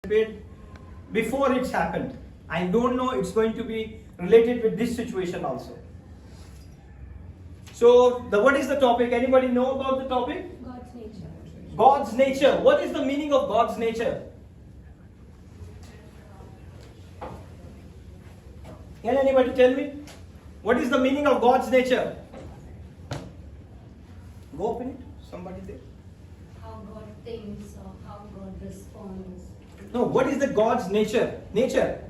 bit before it's happened. I don't know it's going to be related with this situation also. So, what is the topic? Anybody know about the topic? God's nature. God's nature. What is the meaning of God's nature? Can anybody tell me? What is the meaning of God's nature? Go open it. Somebody there. How God thinks or how God responds. No, what is the God's nature? Nature.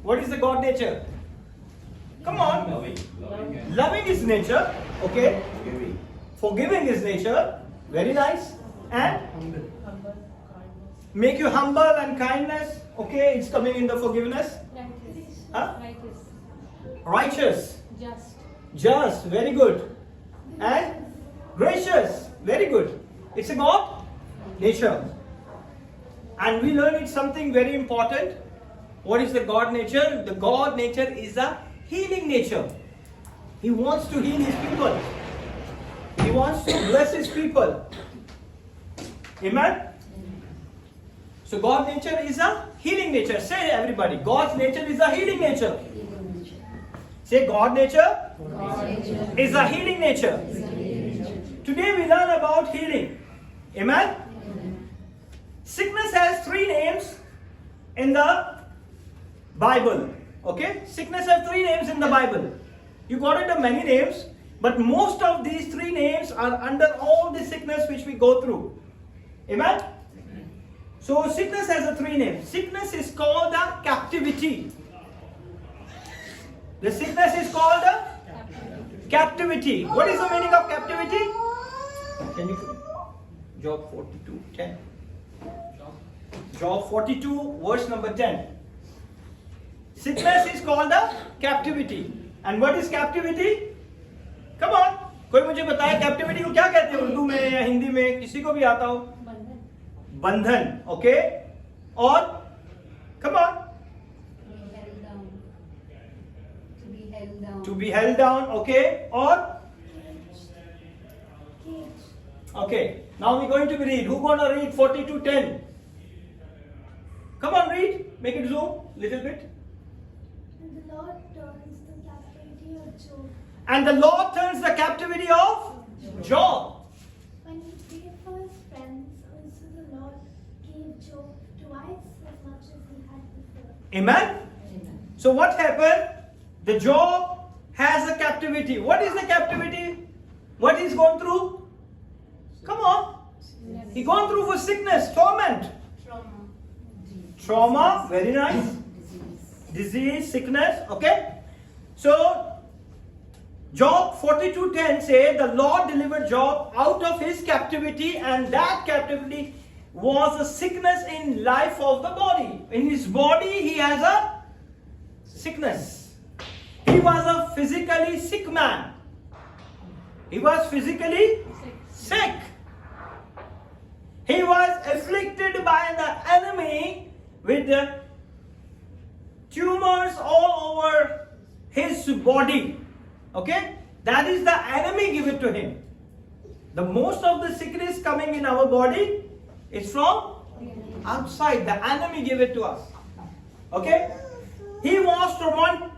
What is the God nature? Come on. Loving is nature. Okay. Forgiving is nature. Very nice. And make you humble and kindness. Okay, it's coming in the forgiveness. Righteous. Huh? Righteous. Righteous. Just. Just. Very good. And gracious. Very good. It's a God nature. And we learn it's something very important. What is the God nature? The God nature is a healing nature. He wants to heal his people. He wants to bless his people. Amen? So God nature is a healing nature. Say everybody, God's nature is a healing nature. Say God nature is a healing nature. Today we learn about healing. Amen? Sickness has 3 names in the Bible. Okay? Sickness has 3 names in the Bible. You got it, many names, but most of these 3 names are under all the sickness which we go through. Amen? So sickness has a 3 names. Sickness is called a captivity. The sickness is called a captivity. What is the meaning of captivity? Can you Job 42:10. Job 42 verse number 10. Sickness is called a captivity. And what is captivity? Come on. कोई मुझे बताए captivity को क्या कहते हैं उर्दू में या हिंदी में, किसी को भी आता हो? बंधन. बंधन. ओके. और come on. Held down. To be held down. To be held down. Okay. और Cage. okay. Now we're going to be read. Who gonna read 42:10? Come on, read. Make it zoom little bit. And the Lord turns the captivity of Job. And the Lord turns the captivity of Job. When he prayed for his friends, also the Lord gave Job twice as much as he had before. Amen? So what happened? The Job has a captivity. What is the captivity? What he's gone through? Come on. He gone through for sickness, torment. Trauma. Trauma, very nice. Disease, sickness, okay? So, Job 42:10 says, the Lord delivered Job out of his captivity, and that captivity was a sickness in life of the body. In his body, he has a sickness. He was a physically sick man. He was physically sick. He was afflicted by the enemy with the tumors all over his body. Okay? That is the enemy give it to him. The most of the sickness coming in our body is from outside. The enemy give it to us. Okay? He was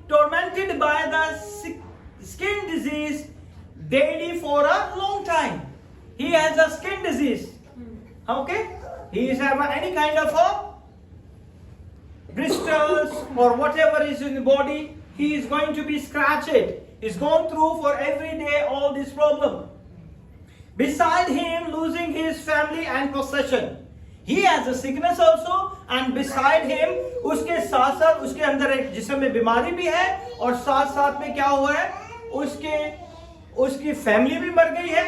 tormented by the skin disease daily for a long time. He has a skin disease. Okay? He is having any kind of a bristles or whatever is in the body, he is going to be scratched. He's gone through for every day all this problem. Beside him losing his family and possession. He has a sickness also, and beside him उसके साथ साथ उसके अंदर एक जिस्म में बीमारी भी है, और साथ साथ में क्या हुआ है, उसकी फैमिली भी मर गई है.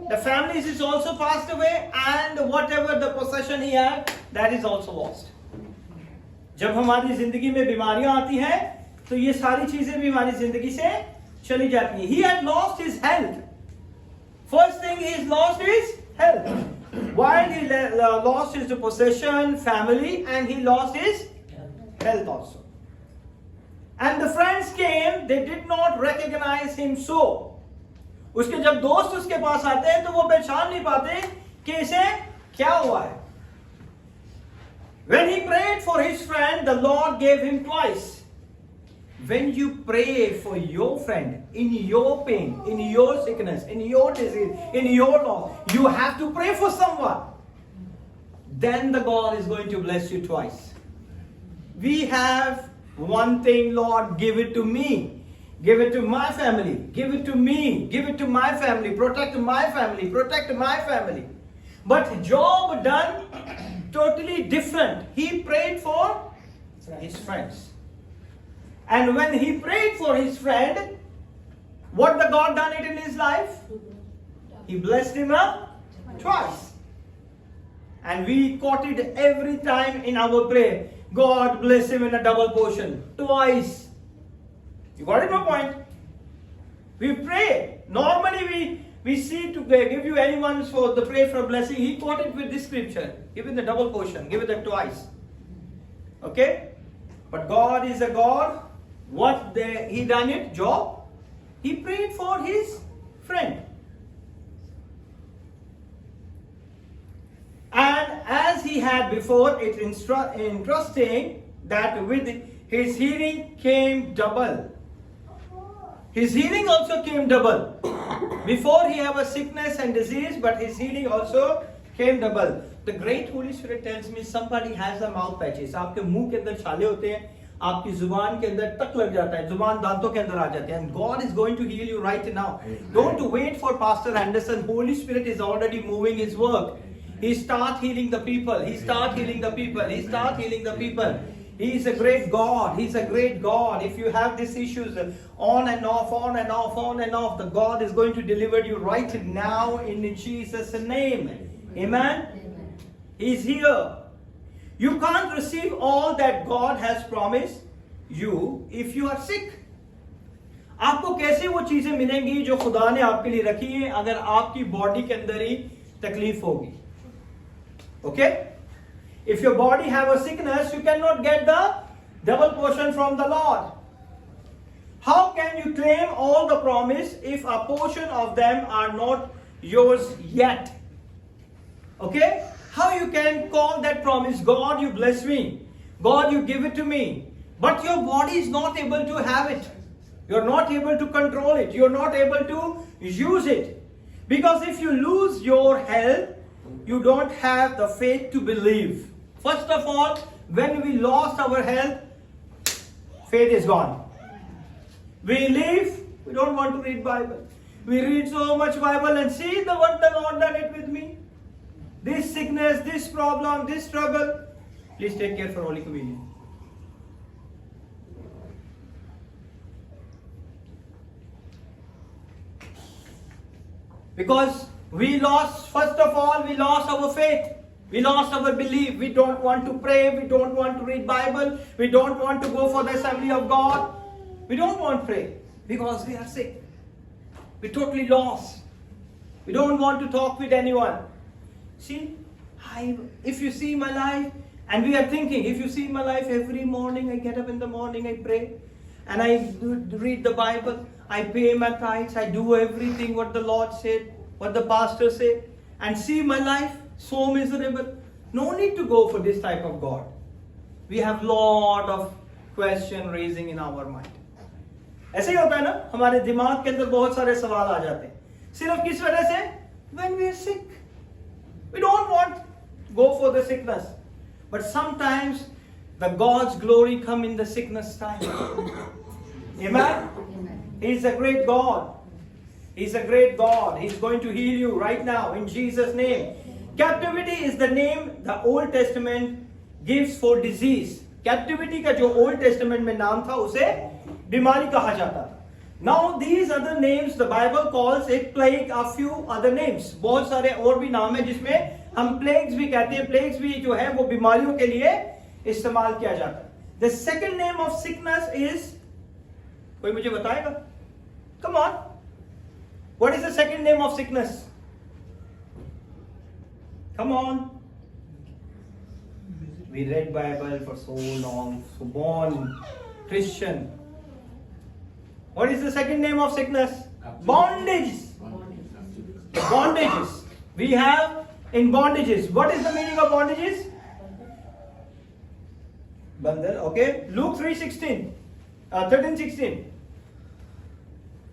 The family is also passed away, and whatever the possession he had, that is also lost. जब हमारी जिंदगी में बीमारियां आती हैं, तो ये सारी चीजें भी हमारी जिंदगी से चली जाती हैं. He had lost his health. First thing he lost his health. While he lost his possession, family, and he lost his health also. And the friends came, they did not recognize him so. उसके जब दोस्त उसके पास आते हैं तो वो पहचान नहीं पाते कि इसे क्या हुआ है. When he prayed for his friend, the Lord gave him twice. When you pray for your friend, in your pain, in your sickness, in your disease, in your loss, you have to pray for someone. Then the God is going to bless you twice. We have one thing, Lord, give it to me. Give it to my family. Give it to me. Give it to my family. Protect my family. Protect my family. But Job done totally different. He prayed for his friends. And when he prayed for his friend, what the God done it in his life? He blessed him up twice. And we quote it every time in our prayer. God bless him in a double portion. Twice. You got it, my point? We pray. Normally we see to give you anyone for the prayer for blessing. He quoted with this scripture. Give it the double portion. Give it that twice. Okay? But God is a God. He done it? Job. He prayed for his friend. And as he had before, it's interesting that with his healing came double. His healing also came double. Before he had a sickness and disease, but his healing also came double. The great Holy Spirit tells me somebody has a mouth patches. आपके मुंह के अंदर छाले होते हैं, आपकी जुबान के अंदर तक लग जाता है, जुबान दांतों के अंदर आ जाते हैं. And God is going to heal you right now. Don't wait for Pastor Anderson. Holy Spirit is already moving His work. He start healing the people. He start healing the people. He start healing the people. He is a great God. He's a great God. If you have these issues on and off, on and off, on and off, the God is going to deliver you right now in Jesus' name. Amen? He's here. You can't receive all that God has promised you if you are sick. आपको कैसे वो चीजें मिलेंगी जो खुदा ने आपके लिए रखी है अगर आपकी बॉडी के अंदर ही तकलीफ होगी? Okay? If your body have a sickness, you cannot get the double portion from the Lord. How can you claim all the promise if a portion of them are not yours yet? Okay? How you can call that promise, God, you bless me. God, you give it to me. But your body is not able to have it. You're not able to control it. You're not able to use it. Because if you lose your health, you don't have the faith to believe. First of all, when we lost our health, faith is gone. We leave, we don't want to read Bible. We read so much Bible and see what the Lord done it with me. This sickness, this problem, this struggle. Please take care for Holy Communion. Because we lost, first of all, we lost our faith. We lost our belief. We don't want to pray. We don't want to read Bible. We don't want to go for the assembly of God. We don't want to pray because we are sick. We're totally lost. We don't want to talk with anyone. See, if you see my life, and we are thinking, if you see my life, every morning I get up in the morning, I pray, and I read the Bible, I pay my tithes, I do everything what the Lord said, what the pastor said, and see my life so miserable. No need to go for this type of God. We have lot of question raising in our mind. ऐसे ही होता है ना, हमारे दिमाग के अंदर बहुत सारे सवाल आ जाते हैं. सिर्फ किस वजह से? When we are sick. We don't want to go for the sickness. But sometimes the God's glory come in the sickness time. Amen? He's a great God. He's a great God. He's going to heal you right now in Jesus' name. Captivity is the name the Old Testament gives for disease. Captivity का जो Old Testament में नाम था उसे बीमारी कहा जाता था. Now these other names the Bible calls it plague, a few other names. बहुत सारे और भी नाम है जिसमें हम plagues भी कहते हैं. Plagues भी जो है वो बीमारियों के लिए इस्तेमाल किया जाता है. The second name of sickness is, कोई मुझे बताएगा? Come on. What is the second name of sickness? Come on. We read Bible for so long, so born Christian. What is the second name of sickness? Bondages. Bondages. We have in bondages. What is the meaning of bondages? bundle. Okay. Luke 3:16. 13:16.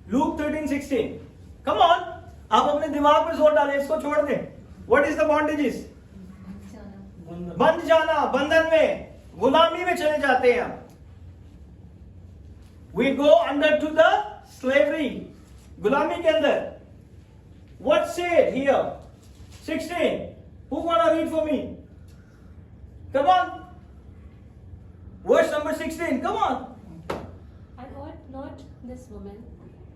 Luke 13:16. Come on. आप अपने दिमाग पे जोर डालें, इसको छोड़ दें. What is the bondages? बंध जाना, बंधन में, गुलामी में चले जाते हैं. We go under to the slavery. गुलामी के अंदर. What said here? 16. Who gonna read for me? Come on. Verse number 16. Come on. And ought not this woman,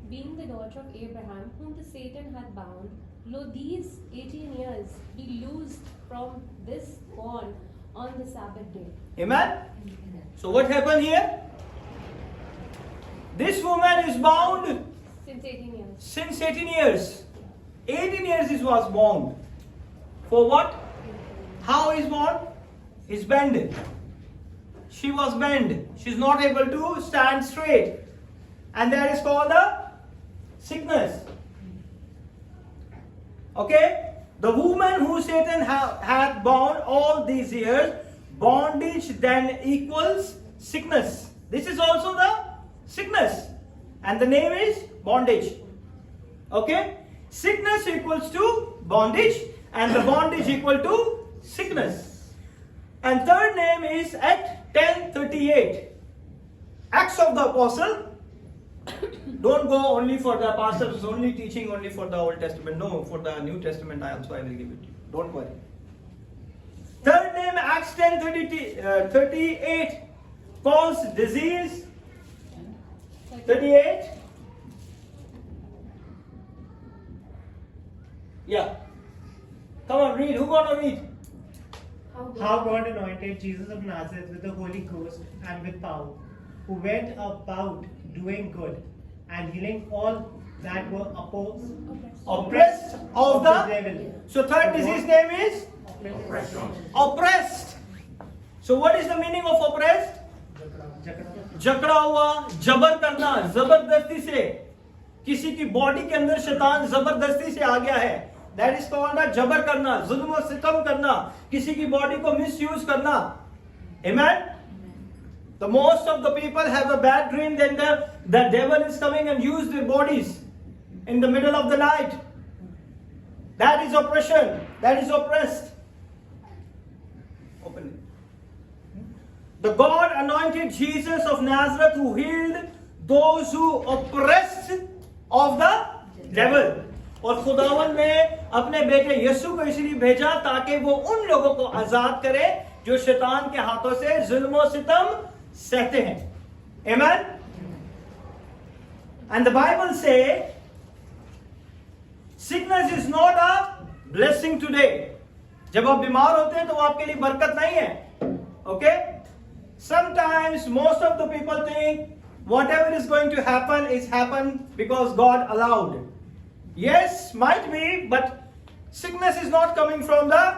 being the daughter of Abraham, whom the Satan hath bound, lo these 18 years, be loosed from this bond on the Sabbath day? Amen. So what happened here? This woman is bound Since 18 years. since 18 years. 18 years is was bound. For what? How is bound? Is bent. She was bent. She's not able to stand straight. And that is called the sickness. Okay? The woman who Satan had bound all these years, bondage then equals sickness. This is also the sickness. And the name is bondage. Okay? Sickness equals to bondage, and the bondage equal to sickness. And third name is at 10:38. Acts of the Apostle. Don't go only for the pastor is only teaching only for the Old Testament. No, for the New Testament I will give it to you. Don't worry. Third name, Acts 10:38, calls disease. 38. Yeah. Come on, read. Who gonna read? How God anointed Jesus of Nazareth with the Holy Ghost and with power, who went about doing good and healing all that were Oppressed of the. devil. So third disease name is oppressed. So what is the meaning of oppressed? जकड़ा हुआ, जबर करना, जबरदस्ती से किसी की body के अंदर शैतान जबरदस्ती से आ गया है. That is called जबर करना, जुल्म और सितम करना, किसी की बॉडी को मिसयूज करना. Amen. The most of the people have a bad dream, then the devil is coming and use their bodies in the middle of the night. That is oppression. That is oppressed. Open it. The God anointed Jesus of Nazareth who healed those who oppressed of the devil. और खुदावन ने अपने बेटे यीशु को इसलिए भेजा ताकि वो उन लोगों को आजाद करे जो शैतान के हाथों से जुल्म और सितम सहते हैं. Amen. And the Bible say sickness is not a blessing today. जब आप बीमार होते हैं तो वो आपके लिए बरकत नहीं है. Okay? Sometimes most of the people think whatever is going to happen is happen because God allowed. Yes, might be, but sickness is not coming from the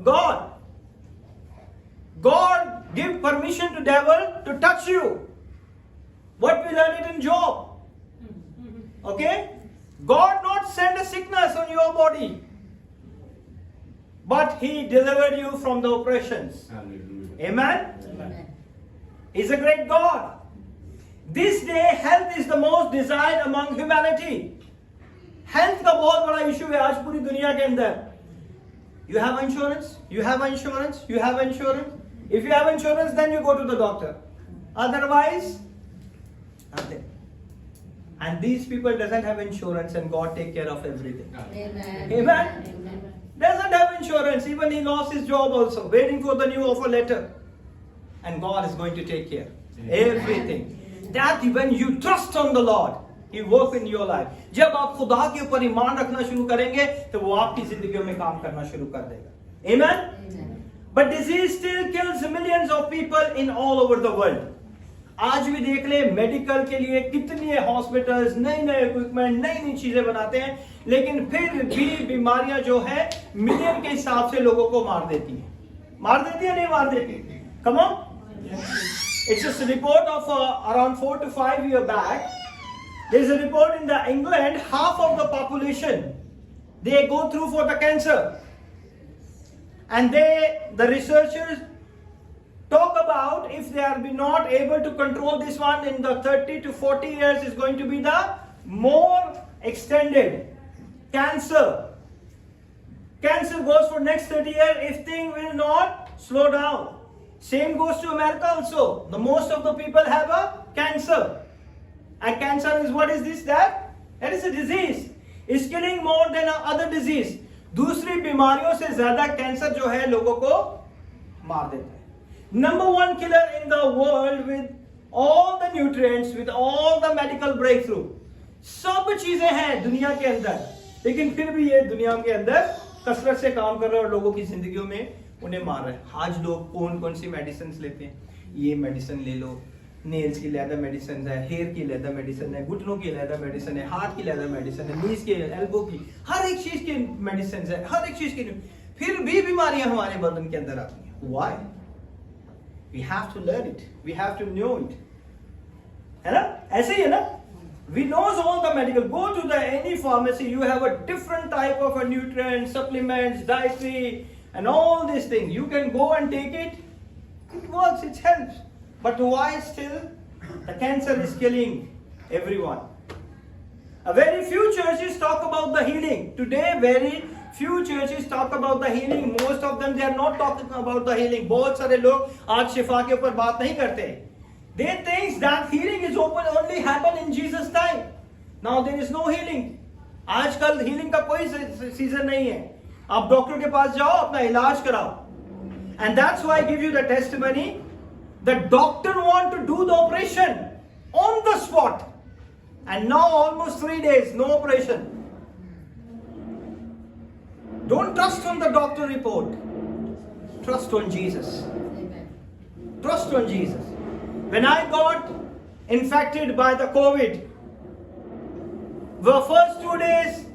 God. God give permission to devil to touch you. What we learn it in Job. Okay? God not send a sickness on your body, but He delivered you from the oppressions. Amen? He's a great God. This day health is the most desired among humanity. Health का बहुत बड़ा issue है आज पूरी दुनिया के अंदर. You have insurance? You have insurance? You have insurance? If you have insurance, then you go to the doctor. Otherwise, nothing. And these people doesn't have insurance, and God take care of everything. Amen. Amen. Doesn't have insurance. Even he lost his job also, waiting for the new offer letter. And God is going to take care everything. That when you trust on the Lord, He work in your life. जब आप खुदा के ऊपर ईमान रखना शुरू करेंगे तो वो आपकी जिंदगी में काम करना शुरू कर देगा. Amen. But disease still kills millions of people in all over the world. आज भी देख ले मेडिकल के लिए कितनी हॉस्पिटल्स नए नए इक्विपमेंट नई नई चीजें बनाते हैं, लेकिन फिर भी बीमारियां जो है मिलियन के हिसाब से लोगों को मार देती है. मार देती है नहीं मार देती? Come on. It's just a report of around 4 to 5 years back. There is a report in the England, half of the population, they go through for the cancer. And the researchers talk about if they are not able to control this one in the 30 to 40 years is going to be the more extended. Cancer. Cancer goes for next 30 years if thing will not slow down. Same goes to America also. The most of the people have a cancer. And cancer is what is this? That is a disease. It's killing more than other disease. दूसरी बीमारियों से ज्यादा cancer जो है लोगों को मार देता है. Number one killer in the world with all the nutrients, with all the medical breakthrough. सब चीजें हैं दुनिया के अंदर, लेकिन फिर भी ये दुनिया के अंदर कसरत से काम कर रहे हैं और लोगों की जिंदगियों में उन्हें मार रहे हैं. आज लोग कौन कौन सी मेडिसिन लेते हैं? ये मेडिसिन ले लो, नेल्स की लेदर मेडिसिन है, हेयर की लेदर मेडिसिन है, घुटनों की लेदर मेडिसिन है, हार्ट की लेदर मेडिसिन है, नीज की, एल्बो की, हर एक चीज की मेडिसिन है, हर एक चीज की. फिर भी बीमारियां हमारे बदन के अंदर आती हैं. Why? We have to learn it. We have to know it. है ना? ऐसे ही है ना? We knows all the medical. Go to the any pharmacy. You have a different type of a nutrient, supplements, dietary, and all these things. You can go and take it. It works. It helps. But why still the cancer is killing everyone? A very few churches talk about the healing. Today, very few churches talk about the healing. Most of them, they are not talking about the healing. बहुत सारे लोग आज शिफा के ऊपर बात नहीं करते. They think that healing is only happen in Jesus' time. Now there is no healing. आजकल healing का कोई सीजन नहीं है. आप डॉक्टर के पास जाओ, अपना इलाज कराओ. And that's why I give you the testimony. The doctor want to do the operation on the spot. And now almost 3 days, no operation. Don't trust on the doctor report. Trust on Jesus. Trust on Jesus. When I got infected by the COVID, the first 2 days,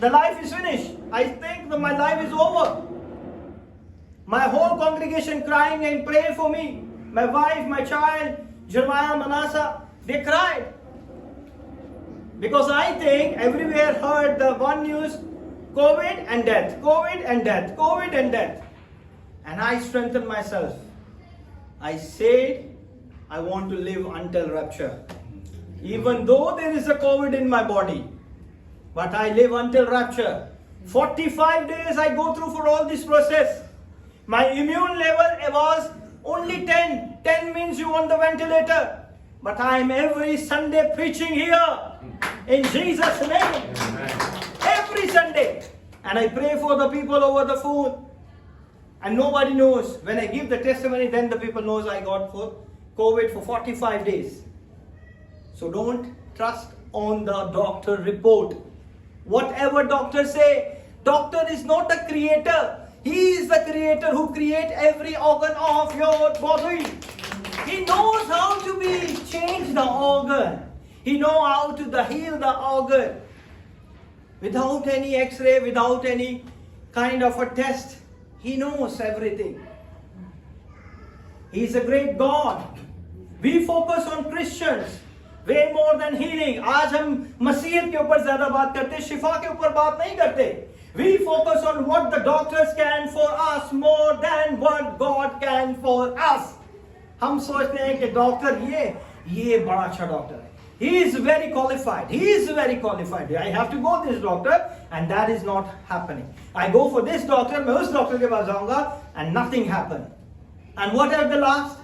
the life is finished. I think that my life is over. My whole congregation crying and praying for me. My wife, my child, Jeremiah, Manasseh, they cried. Because I think everywhere heard the one news, COVID and death, COVID and death, COVID and death. And I strengthened myself. I said, I want to live until rapture. Even though there is a COVID in my body, but I live until rapture. 45 days I go through for all this process. My immune level was only 10. 10 means you on the ventilator. But I am every Sunday preaching here. In Jesus' name. Every Sunday. And I pray for the people over the phone. And nobody knows. When I give the testimony, then the people knows I got COVID for 45 days. So don't trust on the doctor report. Whatever doctor say, doctor is not a creator. He is the creator who creates every organ of your body. He knows how to change the organ. He knows how to heal the organ. Without any x-ray, without any kind of a test. He knows everything. He is a great God. We focus on Christians way more than healing. आज हम मसीहत के ऊपर ज़्यादा बात करते हैं, शिफा के ऊपर बात नहीं करते. We focus on what the doctors can for us more than what God can for us. हम सोचते हैं कि डॉक्टर ये बड़ा अच्छा डॉक्टर है. He is very qualified. He is very qualified. I have to go this doctor, and that is not happening. I go for this doctor, मैं उस डॉक्टर के पास जाऊंगा, and nothing happened. And what at the last?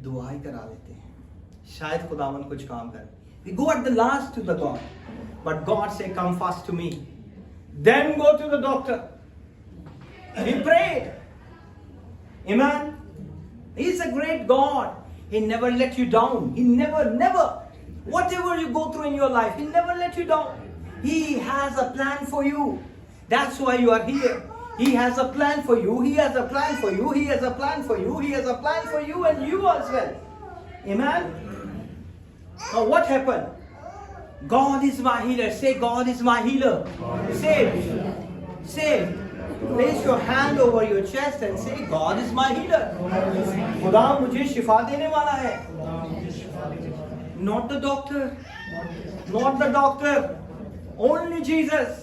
दुआ ही करा देते हैं. शायद खुदावन कुछ काम करे. We go at the last to the God, but God say, "Come fast to me." Then go to the doctor. We prayed. Amen. He is a great God. He never let you down. He never. Whatever you go through in your life, He never let you down. He has a plan for you. That's why you are here. He has a plan for you. He has a plan for you. He has a plan for you. He has a plan for you and you as well. Amen. Now what happened? God is my healer. Say, God is my healer. Say. Place your hand over your chest and say, God is my healer. खुदा मुझे शिफा देने वाला है. Not the doctor. Not the doctor. Only Jesus.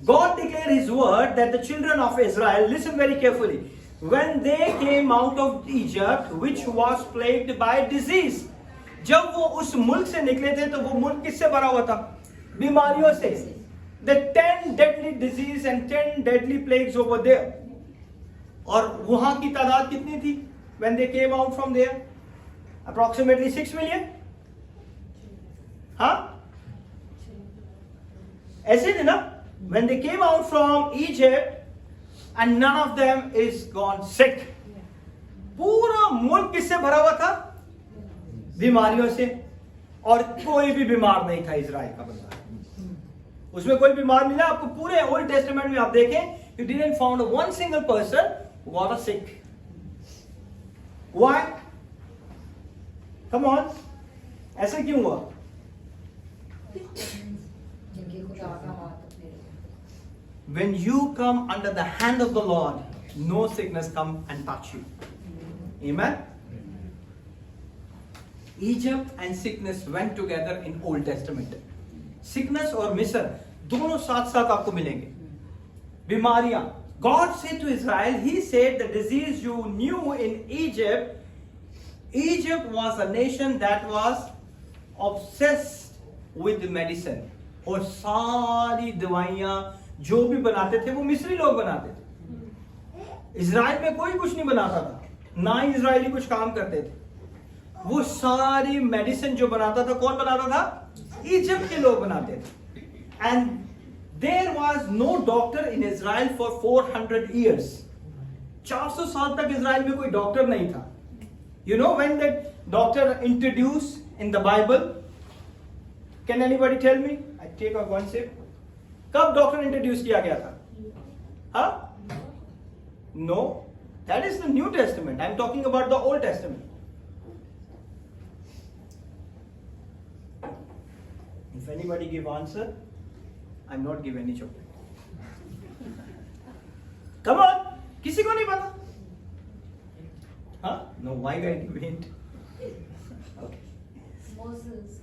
God declared His word that the children of Israel, listen very carefully, when they came out of Egypt, which was plagued by disease. जब वो उस मुल्क से निकले थे तो वो मुल्क किससे भरा हुआ था? बीमारियों से. The 10 deadly disease and 10 deadly plagues over there. और वहां की तादाद कितनी थी? When they came out from there, approximately 6 million. हाँ? ऐसे थे ना? When they came out from Egypt, and none of them is gone sick. पूरा मुल्क किससे भरा हुआ था? बीमारियों से. और कोई भी बीमार नहीं था इजराइल का बंदा. उसमें कोई बीमार मिला आपको पूरे ओल्ड टेस्टामेंट में आप देखें, you didn't find one single person who got sick. Why? Come on. ऐसे क्यों हुआ? When you come under the hand of the Lord, no sickness come and touch you. Amen. Egypt and sickness went together in Old Testament. Sickness और मिस्र दोनों साथ साथ आपको मिलेंगे. बीमारियां. God said to Israel, He said, the disease you knew in Egypt. Egypt was a nation that was obsessed with medicine. और सारी दवाइयां जो भी बनाते थे वो मिस्री लोग बनाते थे. इजराइल में कोई कुछ नहीं बनाता था, ना ही इजरायली कुछ काम करते थे. वो सारी मेडिसिन जो बनाता था कौन बनाता था? इजिप्ट के लोग बनाते थे. And there was no doctor in Israel for 400 years. 400 साल तक इजराइल में कोई डॉक्टर नहीं था. You know when that doctor introduce in the Bible, can anybody tell me? I take a one sip. कब डॉक्टर इंट्रोड्यूस किया गया था? हाँ? No, that is the New Testament. I am talking about the Old Testament. If anybody give answer, I'm not give any chocolate. Come on, किसी को नहीं पता? हाँ? No, why guys give hint? Okay. Moses.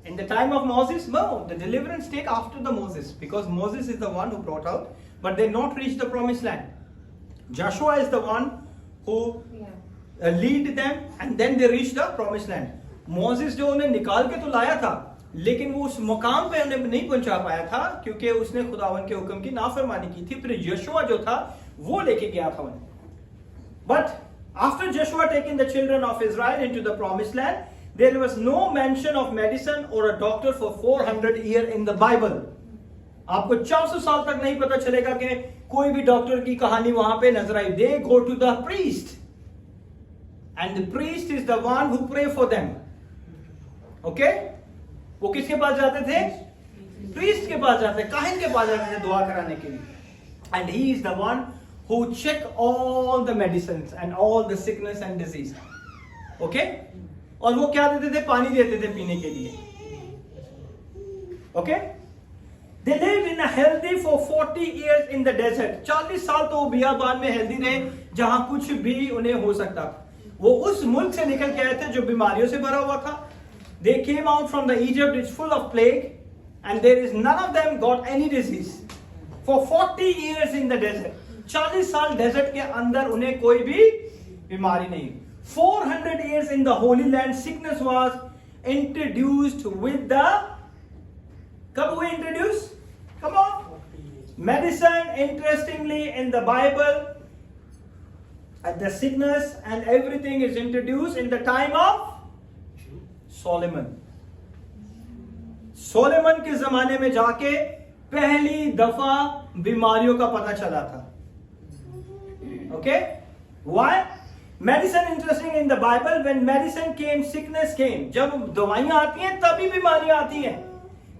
In the time of Moses, no, the deliverance take after the Moses, because Moses is the one who brought out, but they not reach the promised land. Joshua is the one who lead them, and then they reach the promised land. Moses जो उन्हें निकाल के तो लाया था, लेकिन वो उस मुकाम पे उन्हें नहीं पहुंचा पाया था क्योंकि उसने खुदावन के हुक्म की नाफरमानी की थी. फिर यशुआ जो था वो लेके गया था उन्हें. But after Yeshua taking the children of Israel into the promised land, there was no mention of medicine और a doctor for 400 years in the Bible. आपको 400 साल तक नहीं पता चलेगा कि कोई भी डॉक्टर की कहानी वहां पे नजर आई. They go to the priest and the priest is the one who pray for them. Okay, वो किसके पास जाते थे? प्रीस्ट के पास जाते, काहिन के पास जाते थे दुआ कराने के लिए. And he is the one who check all the medicines and all the sickness and disease. Okay, और वो क्या देते थे? पानी देते थे पीने के लिए. Okay, they lived in a healthy for 40 years in the desert. 40 साल तो वो बियाबान में हेल्दी रहे जहां कुछ भी उन्हें हो सकता था. वो उस मुल्क से निकल के आए थे जो बीमारियों से भरा हुआ था. They came out from the Egypt, it's full of plague, and there is none of them got any disease. For 40 years in the desert. 40 साल डेजर्ट के अंदर उन्हें कोई भी बीमारी नहीं. 400 years in the Holy Land, sickness was introduced with the. कब हुई introduced? Come on. Medicine, interestingly, in the Bible, the sickness and everything is introduced in the time of सोलेमन. सोलेमन के जमाने में जाके पहली दफा बीमारियों का पता चला था. Okay, why? Medicine interesting in the Bible. When medicine came, sickness came. जब दवाइयां आती हैं तभी बीमारियां आती हैं.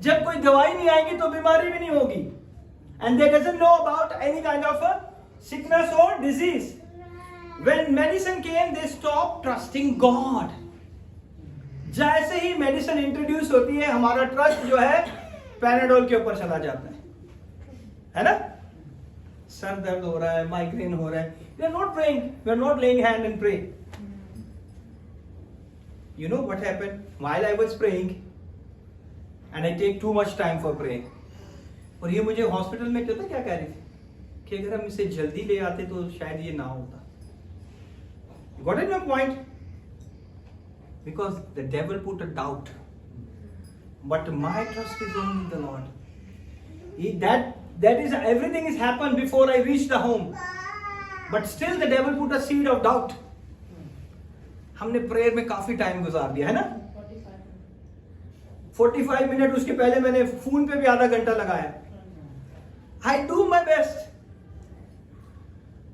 जब कोई दवाई नहीं आएगी तो बीमारी भी नहीं होगी. And they doesn't know about any kind of sickness और disease. When medicine came, they stop trusting God. जैसे ही मेडिसिन इंट्रोड्यूस होती है, हमारा ट्रस्ट जो है पैराडोल के ऊपर चला जाता है ना? सर दर्द हो रहा है, माइग्रेन हो रहा है, we are not praying, we are not laying hand and pray. You know what happened while I was praying and I take too much time for praying. और ये मुझे हॉस्पिटल में क्या कह रही थी? कि अगर हम इसे जल्दी ले आते तो शायद ये ना होता. Got it my point? Because the devil put a doubt. But my trust is only in the Lord. That is everything has happened before I reached the home. But still the devil put a seed of doubt. हमने prayer में काफी time गुजार दिया है ना. 45 minute, उसके पहले मैंने फोन पे भी आधा घंटा लगाया. I do my best.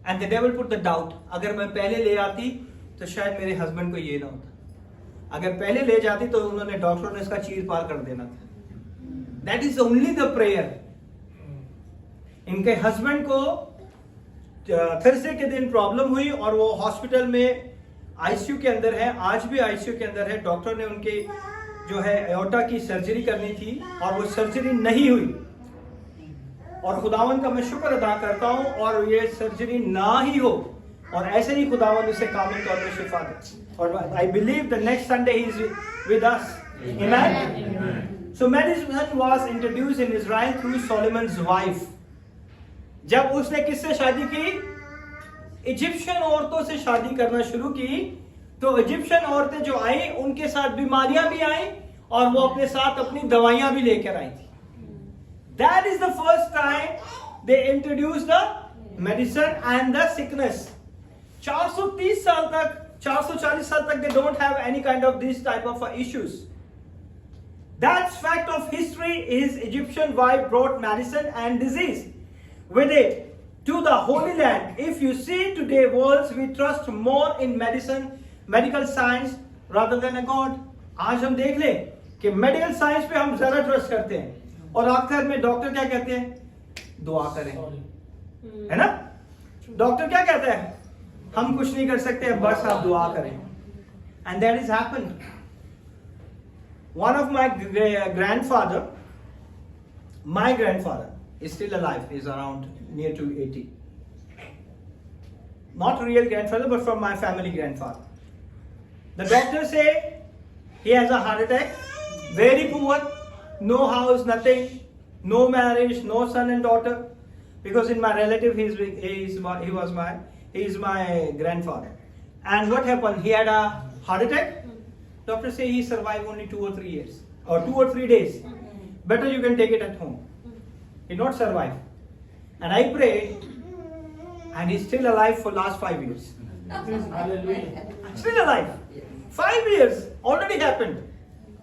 And the devil put the doubt. अगर मैं पहले ले आती तो शायद मेरे हस्बैंड को ये ना होता. अगर पहले ले जाती तो उन्होंने डॉक्टर ने इसका चीर पार कर देना था. That is only the prayer. इनके हस्बैंड को थर्सडे के दिन प्रॉब्लम हुई और वो हॉस्पिटल में आईसीयू के अंदर है. आज भी आईसीयू के अंदर है. डॉक्टर ने उनके जो है एओर्टा की सर्जरी करनी थी और वो सर्जरी नहीं हुई. और खुदावन का मैं शुक्र अदा करता हूं और ये सर्जरी ना ही हो और ऐसे ही खुदावन उसे कामिल तौर पर शिफा दे. और I believe the next Sunday he is with us. Amen. So medicine was introduced in Israel through Solomon's wife. जब उसने किससे शादी की? इजिप्शियन औरतों से शादी करना शुरू की तो इजिप्शियन औरतें जो आई उनके साथ बीमारियां भी आई और वो अपने साथ अपनी दवाइयां भी लेकर आई थी. That is the first time they introduced the medicine and the sickness. 430 साल तक, 440 साल तक they don't have any kind of this type of issues. That fact of history is Egyptian wife brought medicine and disease with it to the Holy Land. If you see today worlds, we trust more in medicine, medical science rather than a God. आज हम देख लें कि medical science पे हम ज्यादा trust करते हैं और आखिर में डॉक्टर क्या कहते हैं? दुआ करें, है ना? डॉक्टर क्या कहता है? हम कुछ नहीं कर सकते, बस आप दुआ करें. And that has happened. One of my grandfather is still alive. He's around near to 80. Not real grandfather, but from my family grandfather. The doctors say he has a heart attack, very poor, no house, nothing, no marriage, no son and daughter. Because in my relative, he is my grandfather. And what happened? He had a heart attack. Doctors say he survived only 2 or 3 years, or 2 or 3 days. Better you can take it at home. He did not survive. And I prayed, and he's still alive for last 5 years. Hallelujah. Still alive. 5 years already happened.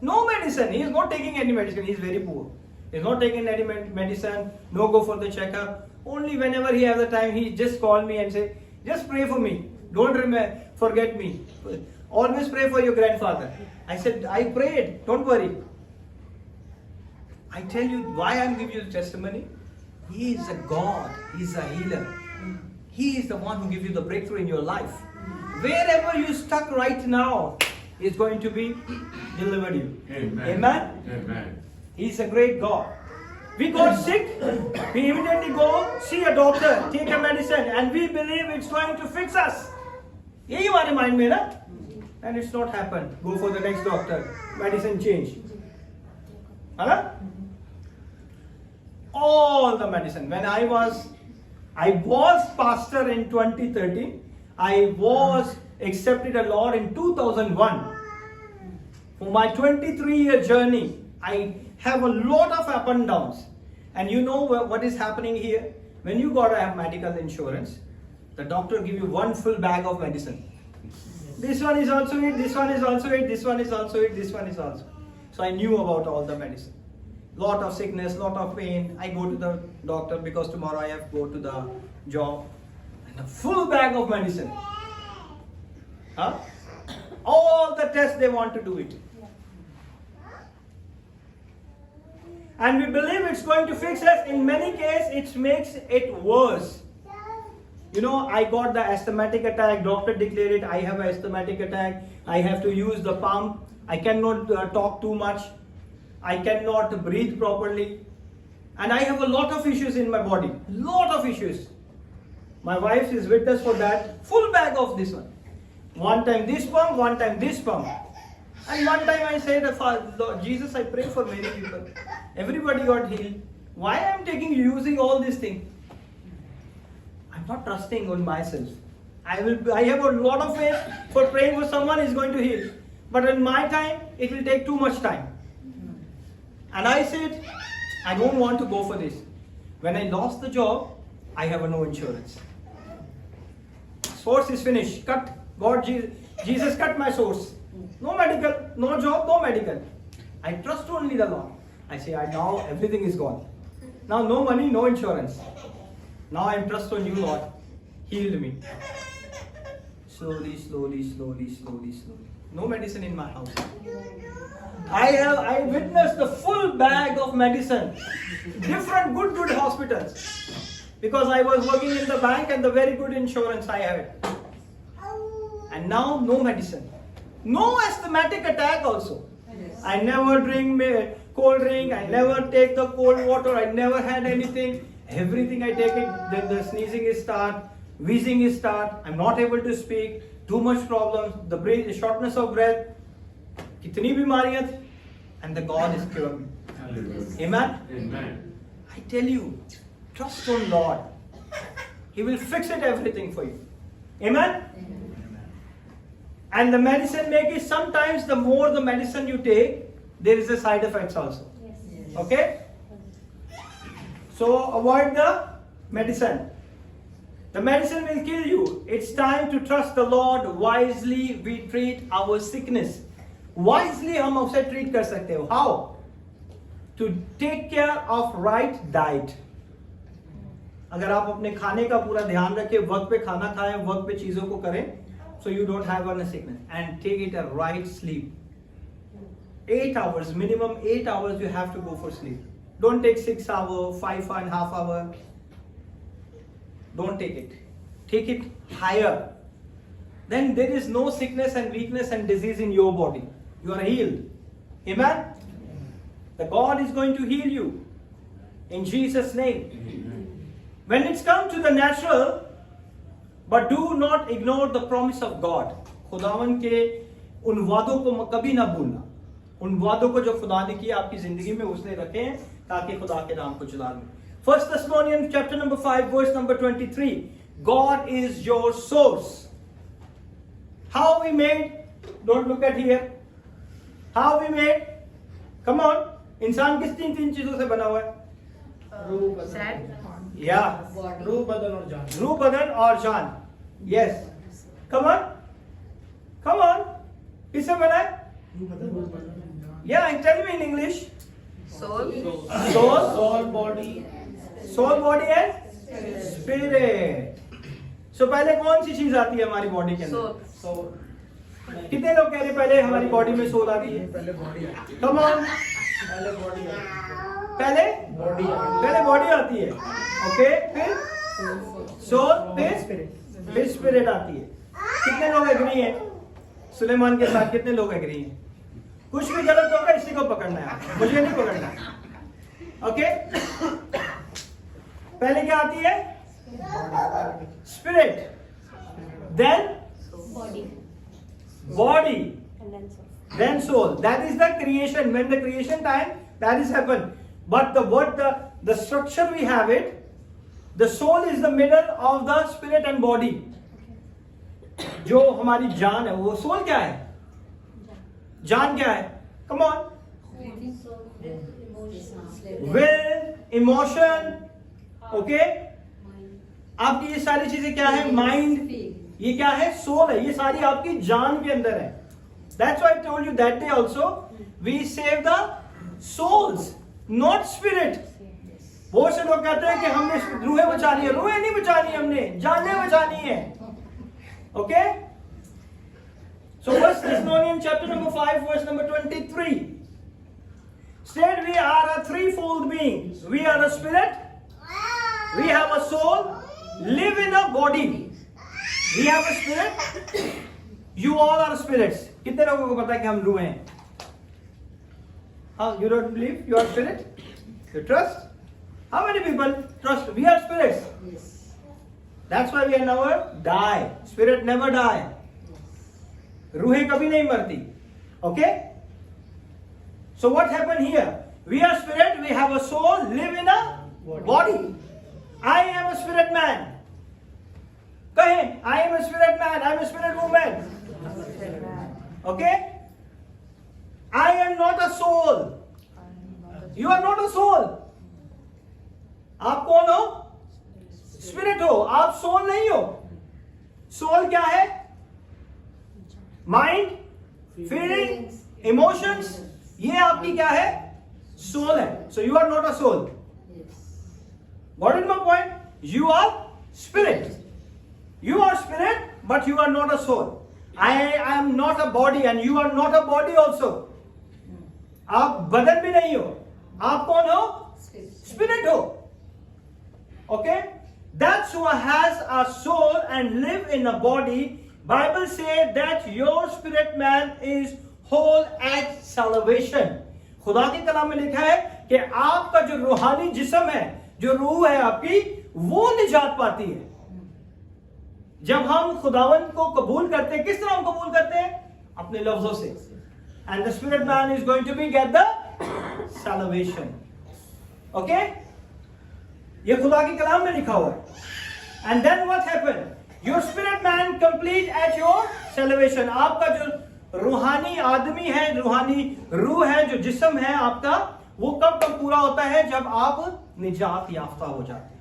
No medicine. He is not taking any medicine. He is very poor. He is not taking any medicine. No go for the checkup. Only whenever he has the time, he just call me and say, just pray for me. Don't forget me. Always pray for your grandfather. I said, I prayed. Don't worry. I tell you why I'm giving you the testimony. He is a God. He is a healer. He is the one who gives you the breakthrough in your life. Wherever you're stuck right now, is going to be delivered you. Amen. Amen? Amen. He's a great God. We got sick, we immediately go see a doctor, take a medicine, and we believe it's going to fix us. यही हमारे mind में ना? And it's not happened. Go for the next doctor. Medicine change. है ना? All the medicine. When I was pastor in 2013. I was accepted a Lord in 2001. For my 23-year journey, I have a lot of up and downs. And you know what is happening here? When you got to have medical insurance, the doctor give you one full bag of medicine. This one is also it, this one is also it, this one is also it, this one is also. So I knew about all the medicine. Lot of sickness, lot of pain. I go to the doctor because tomorrow I have to go to the job. And a full bag of medicine. Huh? All the tests they want to do it. And we believe it's going to fix us. In many cases, it makes it worse. You know, I got the asthmatic attack. Doctor declared it. I have an asthmatic attack. I have to use the pump. I cannot talk too much. I cannot breathe properly. And I have a lot of issues in my body. Lot of issues. My wife is witness for that. Full bag of this one. One time this pump, one time this pump. And one time I said, Lord Jesus, I pray for many people. Everybody got healed. Why I am using all these things? not trusting on myself. I have a lot of faith for praying for someone is going to heal. But in my time, it will take too much time. And I said, I don't want to go for this. When I lost the job, I have no insurance. Source is finished. Cut. God, Jesus cut my source. No medical, no job, no medical. I trust only the Lord. I say, now everything is gone. Now no money, no insurance. Now I trust on you, Lord. Healed me. Slowly, slowly, slowly, slowly, slowly. No medicine in my house. I witnessed the full bag of medicine. Different good hospitals. Because I was working in the bank and the very good insurance I had. And now no medicine. No asthmatic attack also. I never drink cold drink. I never take the cold water. I never had anything. Everything I take it, then the sneezing is start, wheezing is start. I'm not able to speak. Too much problems. The shortness of breath. Kitni bimariyan thi. And the God is curing me. Amen? Amen. I tell you, trust on Lord. He will fix it everything for you. Amen? And the medicine making, sometimes the more the medicine you take, there is a side effects also. Yes. Okay? So avoid the medicine. The medicine will kill you. It's time to trust the Lord. Wisely we treat our sickness. Wisely हम उसे treat कर सकते हो. How? To take care of right diet. अगर आप अपने खाने का पूरा ध्यान रखें, वक्त पे खाना खाएं, वक्त पे चीजों को करें, so you don't have a sickness, and take it a right sleep. 8 hours, minimum 8 hours you have to go for sleep. Don't take 6 hours, 5.5 hours. Don't take it. Take it higher. Then there is no sickness and weakness and disease in your body. You are healed. Amen? The God is going to heal you. In Jesus' name. When it's come to the natural, but do not ignore the promise of God. खुदावन के उन वादों को कभी ना भूलना. उन वादों को जो खुदा ने किया आपकी जिंदगी में उसने रखे हैं ताकि खुदा के नाम को चला लें. 1 Thessalonians chapter number 5 verse number 23. God is your source. How we made? Don't look at here. How we made? Come on. इंसान किस तीन चीजों से बना हुआ है? या रूह बदन और जान. रूह बदन और जान. Yes. Come on. Come on. किससे बना है? Yeah, tell me in English. Soul. Soul, body and spirit. So पहले कौन सी चीज आती है हमारी बॉडी के अंदर? Soul. कितने लोग कह रहे पहले हमारी बॉडी में सोल आती है? पहले बॉडी आती है. Come on. पहले बॉडी आती है. पहले बॉडी आती है. ओके, फिर सोल, फिर स्पिरिट आती है. कितने लोग एग्री हैं सुलेमान के साथ? कितने लोग एग्री हैं? कुछ भी गलत होगा इसी को पकड़ना है, मुझे नहीं पकड़ना है. ओके, पहले क्या आती है? Spirit, then body, And then so. then soul. That is the creation. When the creation time, that is happened. But the structure we have it, the soul is the middle of the spirit and body. जो हमारी जान है वो soul क्या है? जान क्या है? Come on. Will, emotion, okay? आपकी ये सारी चीजें क्या है? Mind. ये क्या है? सोल है. ये सारी आपकी जान के अंदर है. That's why I told you that day also. We save the souls, not spirit. बहुत से लोग कहते हैं कि हमने रूहें बचानी है. रूहें नहीं बचानी, हमने जानें बचानी है. Okay? So 1 Thessalonians chapter number 5 verse number 23. Said we are a threefold being. We are a spirit. We have a soul. Live in a body. We have a spirit. You all are spirits. कितने लोगों को पता है कि हम रूह हैं? How you don't believe you are spirit? You trust? How many people trust? We are spirits. Yes. That's why we never die. Spirit never die. रूहें कभी नहीं मरती. Okay? So what happened here? We are spirit. We have a soul. Live in a body. I am a spirit man. I am a spirit man, I am a spirit woman. Okay? I am not a soul. You are not a soul. आप कौन हो? Spirit हो, आप soul नहीं हो. Soul क्या है? Mind, feeling, emotions, ये आपकी क्या है? सोल है. So you are not a soul. What is my point? You are spirit. You are spirit, but you are not a soul. I am not a body and you are not a body also. आप बदन भी नहीं हो. आप कौन हो? Spirit हो. Okay? That's who has a soul and live in a body. Bible says that your spirit man is whole at salvation. खुदा के कलाम में लिखा है कि आपका जो रूहानी जिस्म है, जो रूह है आपकी, वो निजात पाती है जब हम खुदावंत को कबूल करते हैं. किस तरह हम कबूल करते हैं? अपने लफ्जों से. And the spirit man is going to be get the salvation. Okay, ये खुदा की कलाम में लिखा हुआ है. And then what happen? Your spirit man complete at your salvation. आपका जो रूहानी आदमी है, रूहानी रूह है, जो जिस्म है आपका, वो कब तक पूरा होता है? जब आप निजात याफ्ता हो जाते हैं.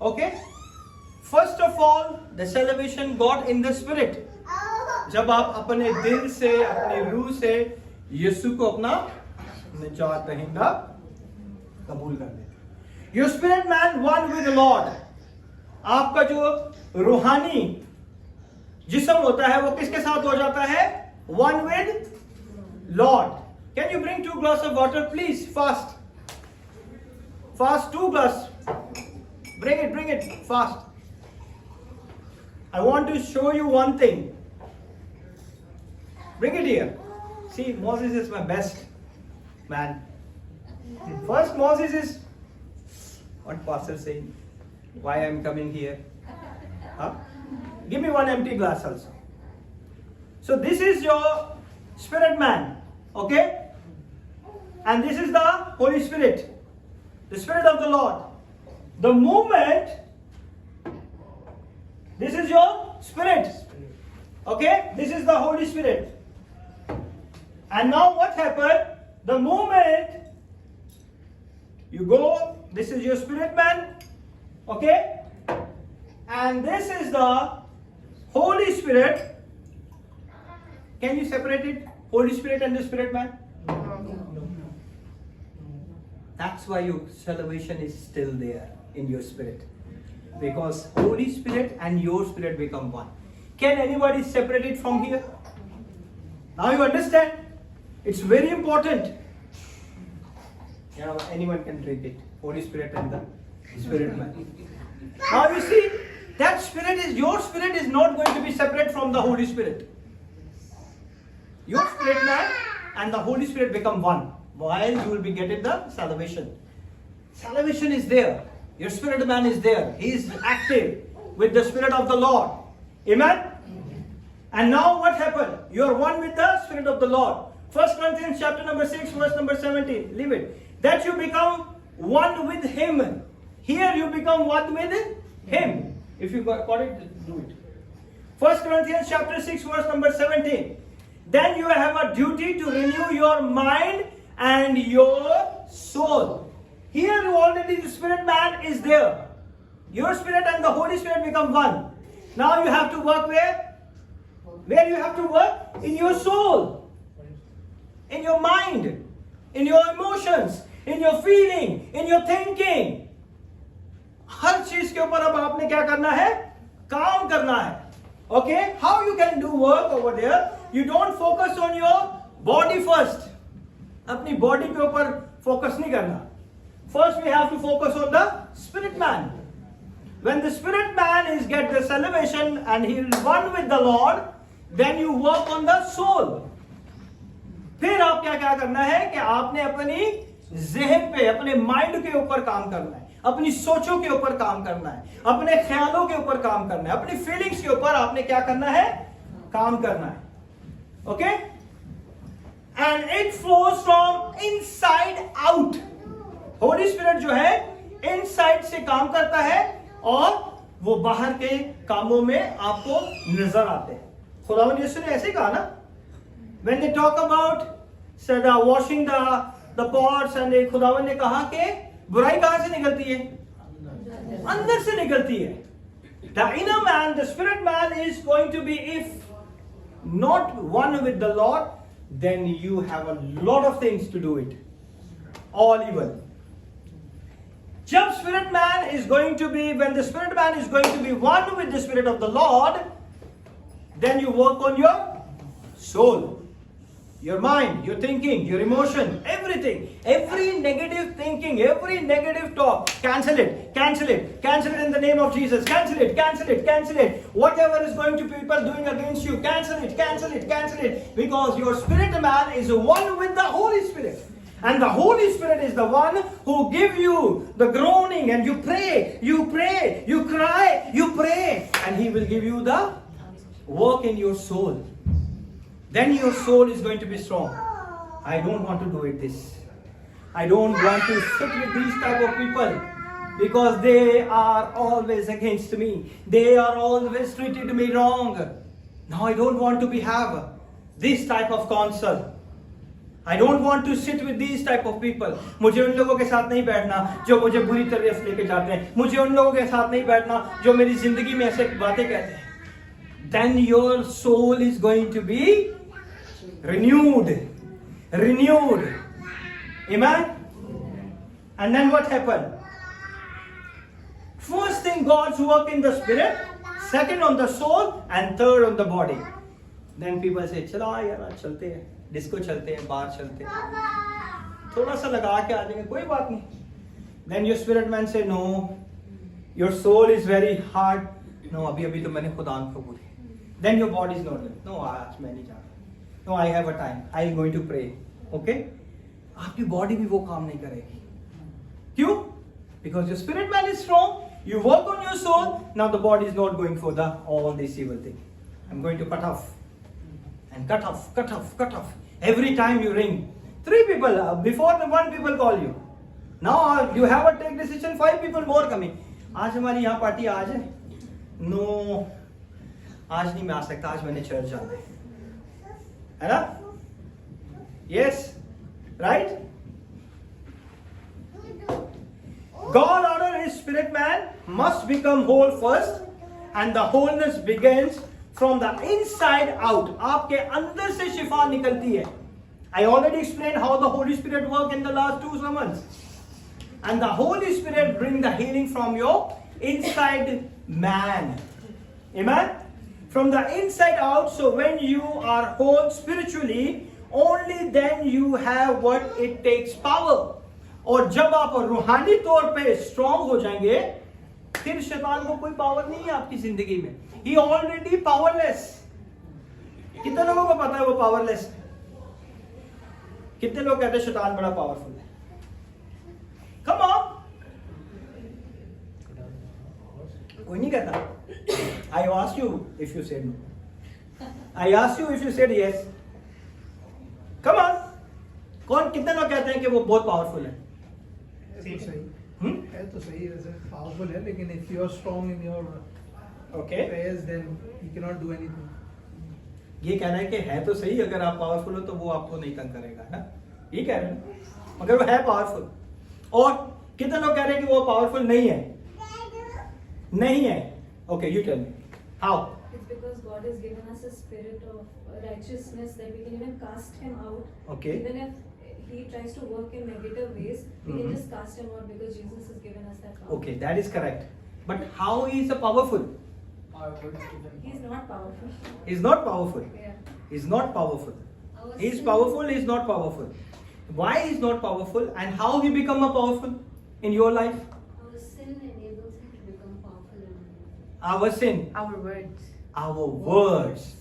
Okay, first of all the salvation got in the spirit. जब आप अपने दिल से, अपने रूह से यीशु को अपना निजात दहिंदा कबूल कर लेते. Your spirit man one with Lord. आपका जो रूहानी जिस्म होता है वो किसके साथ हो जाता है? One with Lord. Can you bring 2 glass of water please? Fast fast, 2 glass. Bring it fast. I want to show you one thing. Bring it here. See, Moses is my best man. First, Moses is what pastor saying? Why I am coming here? Huh? Give me one empty glass also. So this is your spirit man, okay? And this is the Holy Spirit. The Spirit of the Lord. The moment, this is your spirit. Okay? This is the Holy Spirit. And now what happened? The moment you go, this is your spirit man. Okay? And this is the Holy Spirit. Can you separate it? Holy Spirit and the spirit man? That's why your salvation is still there in your spirit. Because Holy Spirit and your spirit become one. Can anybody separate it from here? Now you understand? It's very important. Anyone can drink it. Holy Spirit and the spirit man. Now you see, that spirit is, your spirit is not going to be separate from the Holy Spirit. Your spirit man and the Holy Spirit become one. While you will be getting the salvation. Salvation is there. Your spirit man is there. He is active with the Spirit of the Lord. Amen? And now what happened? You are one with the Spirit of the Lord. 1 Corinthians chapter number 6, verse number 17. Leave it. That you become one with Him. Here you become one with Him. If you got it, do it. 1 Corinthians chapter 6, verse number 17. Then you have a duty to renew your mind and your soul. Here you already, the spirit man is there. Your spirit and the Holy Spirit become one. Now you have to work where? Where you have to work? In your soul. In your mind. In your emotions. In your feeling. In your thinking. हर चीज के ऊपर अब आपने क्या करना है? काम करना है. Okay? How you can do work over there? You don't focus on your body first. अपनी बॉडी के ऊपर फोकस नहीं करना. First we have to focus on the spirit man. When the spirit man is get the salvation and he will one with the Lord, then you work on the soul. फिर आप क्या क्या करना है कि आपने अपनी ज़हन पे, अपने माइंड के ऊपर काम करना है, अपनी सोचों के ऊपर काम करना है, अपने ख्यालों के ऊपर काम करना है, अपनी फीलिंग्स के ऊपर आपने क्या करना है? काम करना है. Okay? And it flows from inside out. Holi spirit जो है इनसाइड से काम करता है और वो बाहर के कामों में आपको नजर आते हैं। खुदावंद यीशु ने ऐसे कहा ना, when they talk about said washing the pots, and खुदावंद ने कहा कि बुराई कहां से निकलती है? अंदर से निकलती है। The inner man, the spirit man is going to be, if not one with the Lord, then you have a lot of things to do it. All evil. Jab spirit man is going to be, when the spirit man is going to be one with the spirit of the Lord, then you work on your soul, your mind, your thinking, your emotion, everything. Every negative thinking, every negative talk, cancel it, cancel it, cancel it in the name of Jesus. Cancel it, cancel it, cancel it. Whatever is going to people doing against you, cancel it, cancel it, cancel it. Because your spirit man is one with the Holy Spirit. And the Holy Spirit is the one who gives you the groaning, and you pray, you cry, you pray. And He will give you the work in your soul. Then your soul is going to be strong. I don't want to do it this. I don't want to sit with these type of people because they are always against me. They are always treated me wrong. Now I don't want to have this type of counsel. I don't want to sit with these type of people. मुझे उन लोगों के साथ नहीं बैठना जो मुझे बुरी तरफ लेके जाते हैं. मुझे उन लोगों के साथ नहीं बैठना जो मेरी जिंदगी में ऐसे बातें कहते हैं. Then your soul is going to be renewed. Amen? And then what happened? First thing, God's work in the spirit, second on the soul, and third on the body. Then people say, चलो यार चलते हैं, disco चलते हैं, बाहर चलते हैं, थोड़ा सा लगा के आ जाएंगे, कोई बात नहीं. Then your spirit man say, no, your soul is very hard. No, अभी तो मैंने खुदा को बोली. Then your body is not there. No, आज मैं नहीं जा रहा. No, I have a time. I am going to pray. Okay? आपकी body भी वो काम नहीं करेगी. क्यों? Because your spirit man is strong. You work on your soul. Now the body is not going for all this evil thing. I'm going to cut off. And cut off. Every time you ring. 3 people, before the 1 people call you. Now you have to take decision, 5 people more coming. आज हमारी यहाँ party आज है. No, आज नहीं मैं आ सकता, आज मैंने चर्च जाना है ना? Yes, right? God ordered His spirit man must become whole first, and the wholeness begins from the inside out. आपके अंदर से शिफा निकलती है. I already explained how the Holy Spirit works in the last 2 sermons. And the Holy Spirit brings the healing from your inside man. Amen? From the inside out. So when you are whole spiritually, only then you have what it takes, power. और जब आप रूहानी तौर पे strong हो जाएंगे, फिर शैतान को कोई पावर नहीं है आपकी जिंदगी में. He already powerless. कितने लोगों को पता है वो पावरलेस है? कितने लोग कहते हैं शैतान बड़ा पावरफुल है? Come on. कोई नहीं कहता. I asked you if you said no. I asked you if you said yes. Come on. कौन कितने लोग कहते हैं कि वो बहुत पावरफुल है? है तो सही वैसे पावरफुल है, लेकिन if you are strong in your prayers, then you cannot do anything. ये कहना है कि है तो सही, अगर आप पावरफुल हो तो वो आपको नहीं तंग करेगा, है ना? ये कह रहे हैं, मगर वो है पावरफुल. और कितने लोग कह रहे हैं कि वो पावरफुल नहीं है? नहीं है. Okay, you tell me. How? It's because God has given us a spirit of righteousness that we can even cast him out. Okay. Even if he tries to work in negative ways, we can just cast him out because Jesus has given us that power. Okay, that is correct. But how is he powerful? He's not powerful. He's not powerful. Yeah. He's not powerful. He's powerful, he's not powerful. Why he's not powerful and how he become a powerful in your life? Our sin enables him to become powerful in Our sin. Our words. Our words.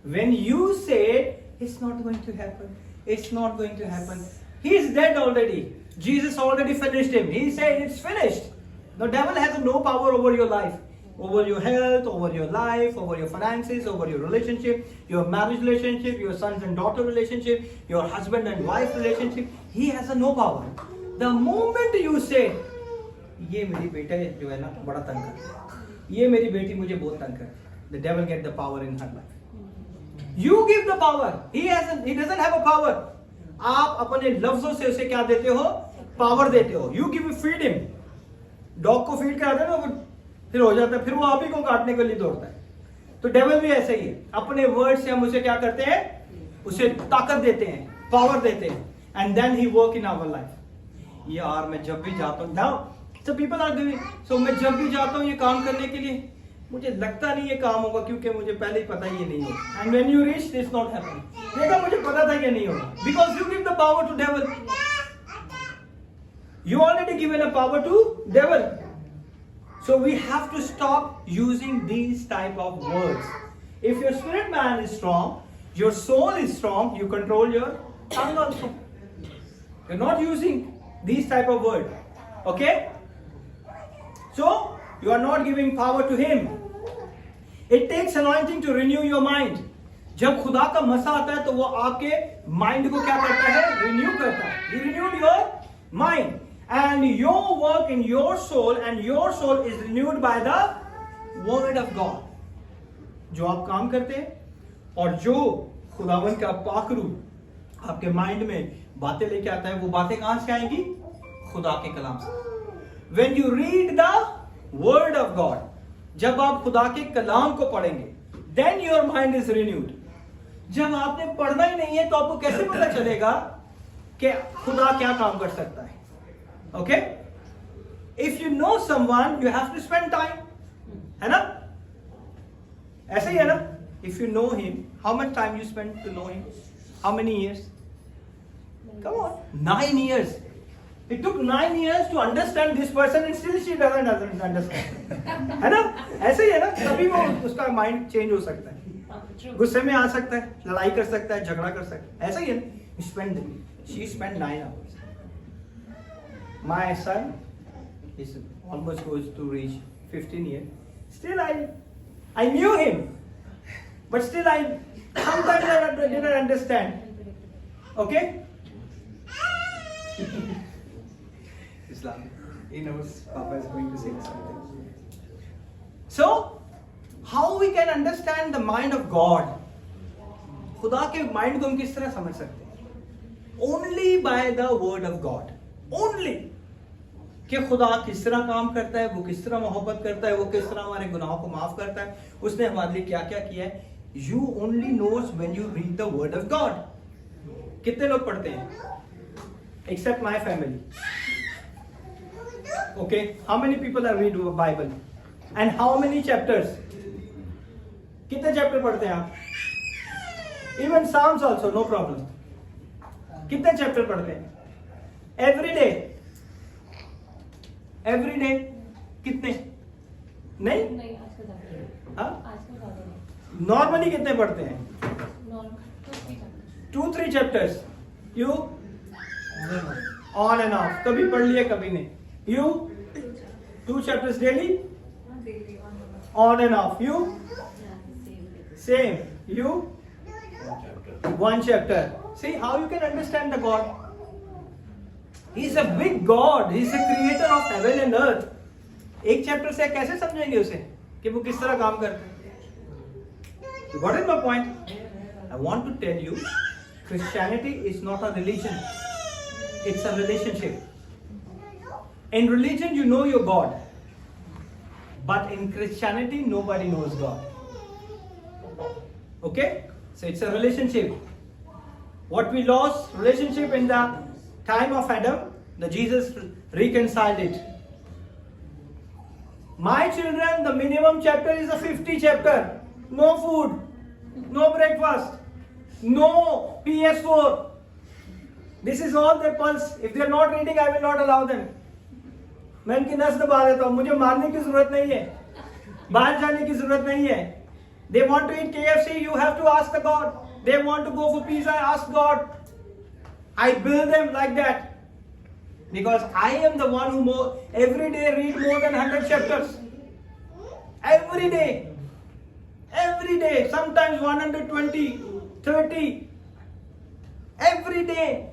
When you say, it's not going to happen, it's not going to happen. He's dead already. Jesus already finished him. He said, it's finished. The devil has no power over your life, over your health, over your life, over your finances, over your relationship, your marriage relationship, your sons and daughter relationship, your husband and wife relationship. He has no power. The moment you say, ये मेरी बेटा जो है ना बड़ा तंग कर, ये मेरी बेटी मुझे बहुत तंग करती है, the devil get the power in her life. You give the power. He doesn't have a power. आप अपने लफ्जों से उसे क्या देते हो? पावर देते हो. You give feed him. Dog को फीड कराते हो ना, फिर हो जाता है, फिर वो आप ही को काटने के लिए दौड़ता है. तो डेविल भी ऐसे ही है. अपने वर्ड से हम उसे क्या करते हैं? उसे ताकत देते हैं, पावर देते हैं, and then he work in our life. यार मैं जब भी जाता हूँ, now so people are doing, so मैं जब भी जाता हूँ ये काम करने के लिए, मुझे लगता नहीं ये काम होगा, क्योंकि मुझे पहले ही पता ये नहीं होगा. And when you reach, this not happen. देखा, मुझे पता था ये नहीं होगा, because you give the power to devil. You already given a power to devil. So we have to stop using these type of words. If your spirit man is strong, your soul is strong, you control your tongue also. You're not using these type of words. Okay? So you are not giving power to him. It takes anointing to renew your mind. जब खुदा का मसा आता है तो वो आपके mind को क्या करता है? रिन्यू करता है. He renewed your mind. And your work in your soul, and your soul is renewed by the word of God. जो आप काम करते हैं और जो खुदावन का पाखरू आपके माइंड में बातें लेके आता है, वो बातें कहां से आएंगी? खुदा के कलाम से. When you read the word of God, जब आप खुदा के कलाम को पढ़ेंगे, then your mind is renewed. जब आपने पढ़ना ही नहीं है तो आपको कैसे पता चलेगा कि खुदा क्या काम कर सकता है? Okay? If you know someone, you have to spend time. है ना? ऐसे ही है ना? If you know him, how much time you spend to know him? How many years? Come on, 9 years. It took 9 years to understand this person, and still she doesn't understand. है ना? ऐसे ही है ना? तभी वो उसका माइंड चेंज हो सकता है, गुस्से में आ सकता है, लड़ाई कर सकता है, झगड़ा कर सकता है. ऐसा ही है ना? She spent 9 hours. My son is almost goes to reach 15 years. Still I knew him, but still I sometimes I didn't understand. Okay? Islam. He knows Papa is going to say something. So, how we can understand the mind of God? खुदा के mind को हम किस तरह समझ सकते हैं? Only by the word of God. Only. कि खुदा किस तरह काम करता है, वो किस तरह मोहब्बत करता है, वो किस तरह हमारे गुनाहों को माफ करता है, उसने हमारे लिए क्या क्या किया है. You only knows when you read the word of God. कितने लोग पढ़ते हैं? Except my family. Okay, how many people are read the Bible? And how many chapters? कितने चैप्टर पढ़ते हैं आप? Even Psalms also, no problem. कितने chapter पढ़ते हैं? Every day. Every day. कितने? नहीं? नहीं, आजकल ज़्यादा नहीं. हाँ? आजकल ज़्यादा नहीं. Normally कितने पढ़ते हैं? Normal, 2-3 chapters. You? On and off. कभी पढ़ लिए, कभी नहीं. You? 2 chapters daily? Daily, On and off. You? Same. You? 1 chapter. See how you can understand the God. He's a big God. He's the creator of heaven and earth. एक chapter से कैसे समझेंगे उसे कि वो किस तरह काम करता है? What is my point? I want to tell you, Christianity is not a religion. It's a relationship. In religion, you know your God, but in Christianity, nobody knows God. Okay? So it's a relationship. What we lost relationship in the time of Adam, the Jesus reconciled it. My children, the minimum chapter is a 50 chapter. No food, no breakfast, no PS4. This is all their pulse. If they are not reading, I will not allow them. मैं इनकी नस दबा देता हूँ. मुझे मारने की जरूरत नहीं है, बाहर जाने की जरूरत नहीं है. They want to eat KFC, you have to ask the God. They want to go for pizza, ask God. I build them like that. Because I am the one who every day read more than 100 chapters. Every day. Every day. Sometimes 120, 30. Every day.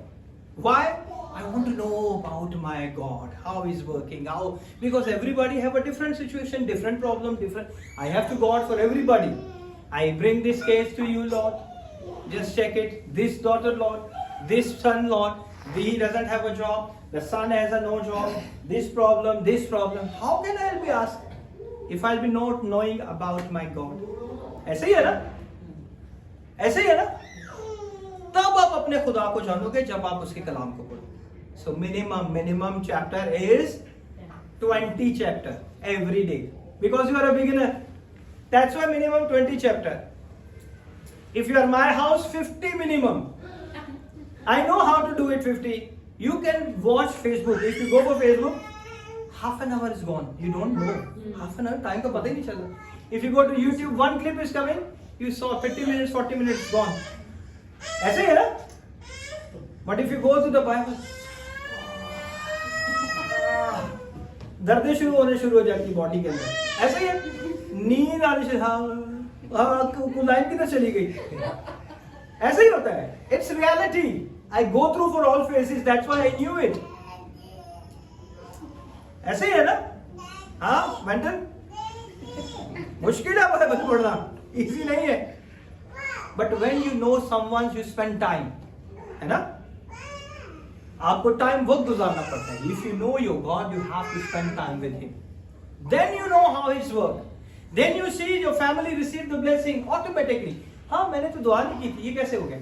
Why? I want to know about my God, how He's working, how, because everybody have a different situation, different problem, different. I have to God for everybody. I bring this case to you, Lord. Just check it. This daughter, Lord. This son, Lord. He doesn't have a job. The son has a no job. This problem, this problem. How can I be asked if I'll be not knowing about my God? ऐसे ही है ना? ऐसे ही है ना? तब आप अपने खुदा को जानोगे जब आप उसके कलाम को पढ़ो. So minimum chapter is 20 chapter every day. Because you are a beginner. That's why minimum 20 chapter. If you are my house, 50 minimum. I know how to do it 50. You can watch Facebook. If you go for Facebook, half an hour is gone. You don't know. Half an hour time का पता ही नहीं चला. If you go to YouTube, one clip is coming. You saw 50 minutes, 40 minutes gone. ऐसे ही है ना? But if you go to the Bible, दर्दें शुरू होने शुरू हो जाती बॉडी के अंदर. ऐसे ही है. नींद आने से लाइन किधर चली गई? ऐसे ही होता है. It's reality. I go through for all phases. That's why I knew it. ऐसे ही है ना? हाँ, मेंटल मुश्किल है बस पढ़ना. Easy नहीं है. But when you know someone, you spend time. है ना? आपको टाइम वक्त गुजारना पड़ता है. If you know your God, you have to spend time with Him. Then you know how His work. Then you see your family receive the blessing automatically. हाँ, मैंने तो दुआ नहीं की थी, ये कैसे हो गया?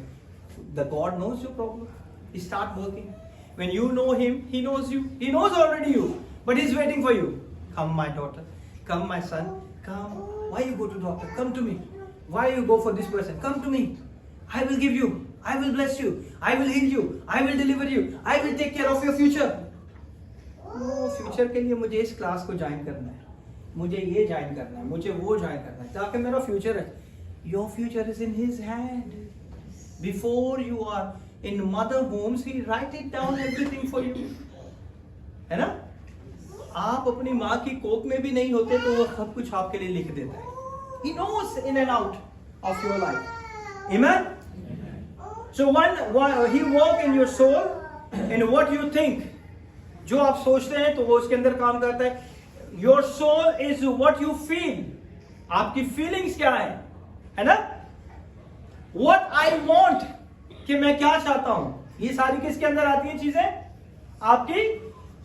The God knows your problem. He start working. When you know Him, He knows you. He knows already you, but He's waiting for you. Come, my daughter. Come, my son. Come. Why you go to doctor? Come to me. Why you go for this person? Come to me. I will give you. I will bless you. I will heal you. I will deliver you. I will take care of your future. वो future के लिए मुझे इस class को join करना है, मुझे ये ज्वाइन करना है, मुझे वो ज्वाइन करना है, ताकि मेरा फ्यूचर है. Your future is in His hand. Before you are in mother wombs, He write it down everything for you. है ना? आप अपनी माँ की कोख में भी नहीं होते तो वो सब कुछ आपके लिए लिख देता है. He knows in and out of your life. Amen? So one He work in your soul, in what you think. जो आप सोचते हैं तो वो उसके अंदर काम करता है. Your soul is what you feel. आपकी फीलिंग्स क्या है ना? What I want, कि मैं क्या चाहता हूं, ये सारी किसके अंदर आती है चीजें? आपकी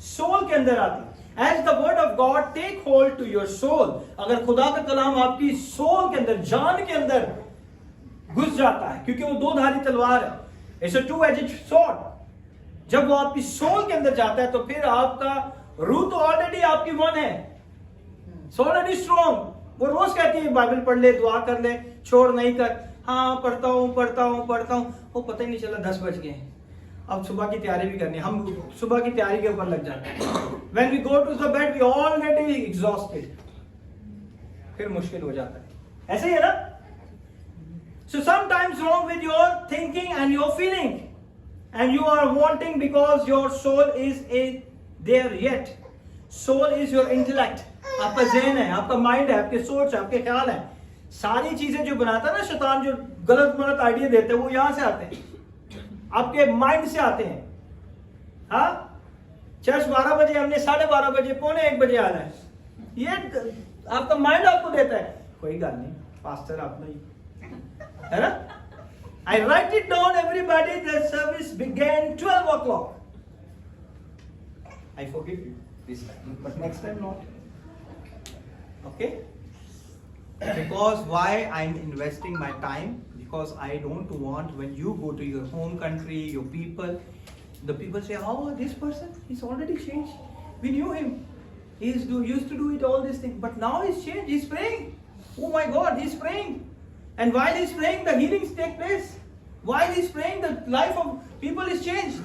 सोल के अंदर आती है. As the word of God take hold to your soul, अगर खुदा का कलाम आपकी सोल के अंदर, जान के अंदर घुस जाता है, क्योंकि वो दो धारी तलवार है. It's a two-edged sword. जब वो आपकी सोल के अंदर जाता है तो फिर आपका रूह तो ऑलरेडी आपकी वन है, ऑलरेडी स्ट्रॉन्ग. वो रोज कहती है बाइबल पढ़ ले, दुआ कर ले, छोड़ नहीं कर. हाँ, पढ़ता हूँ. वो पता ही नहीं चला 10 बज गए. अब सुबह की तैयारी भी करनी है, हम सुबह की तैयारी के ऊपर लग जाते हैं. When we go to the bed, we already exhausted. फिर मुश्किल हो जाता है. ऐसे ही है ना? So sometimes wrong with your thinking and your feeling, and you are wanting because your soul is there yet. Soul is your intellect. आपका ज़हन है, आपका माइंड है, आपके सोच है, आपके ख्याल है. सारी चीजें जो बनाता है ना शैतान, जो गलत आइडिया देते हैं, वो यहाँ से आते हैं, आपके माइंड से आते हैं. हाँ, चर्च 12 बजे, हमने 12:30 बजे, 12:45 बजे आना है. ये आपका माइंड आपको देता है. कोई गल नहीं, पास्टर आप नहीं है ना? I write it down, everybody. The service began 12 o'clock. I forgive you this time, but next time not. Okay? Because why I'm investing my time? Because I don't want when you go to your home country, your people, the people say, "Oh, this person, he's already changed. We knew him. Used to do it all these things, but now he's changed. He's praying. Oh my God, he's praying. And while he's praying, the healings take place. While he's praying, the life of people is changed."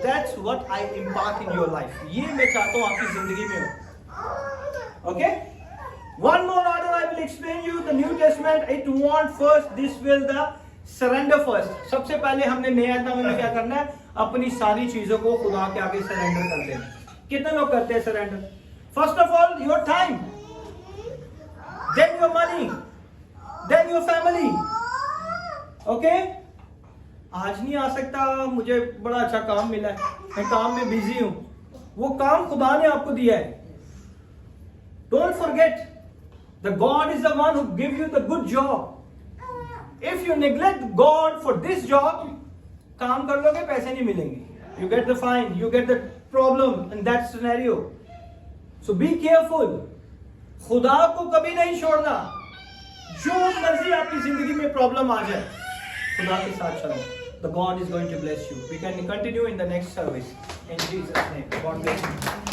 That's what I impart in your life. ये मैं चाहता हूँ आपकी जिंदगी में हो. Okay? One more order I will explain you. The New Testament, it want first, this will the surrender first. सबसे पहले हमने नए आत्मा में क्या करना है? अपनी सारी चीजों को खुदा के आगे सरेंडर कर देना. कितने लोग करते हैं surrender? First of all, your time, then your money, then your family. Okay? आज नहीं आ सकता, मुझे बड़ा अच्छा काम मिला है, मैं काम में बिजी हूं। वो काम खुदा ने आपको दिया है। Don't forget the God is the one who give you the good job. If you neglect God for this job, काम कर लोगे, पैसे नहीं मिलेंगे, you get the fine, you get the problem in that scenario. So be careful, खुदा को कभी नहीं छोड़ना। जो मर्जी आपकी जिंदगी में प्रॉब्लम आ जाए, खुदा के साथ चलो। The God is going to bless you. We can continue in the next service. In Jesus' name. God bless you.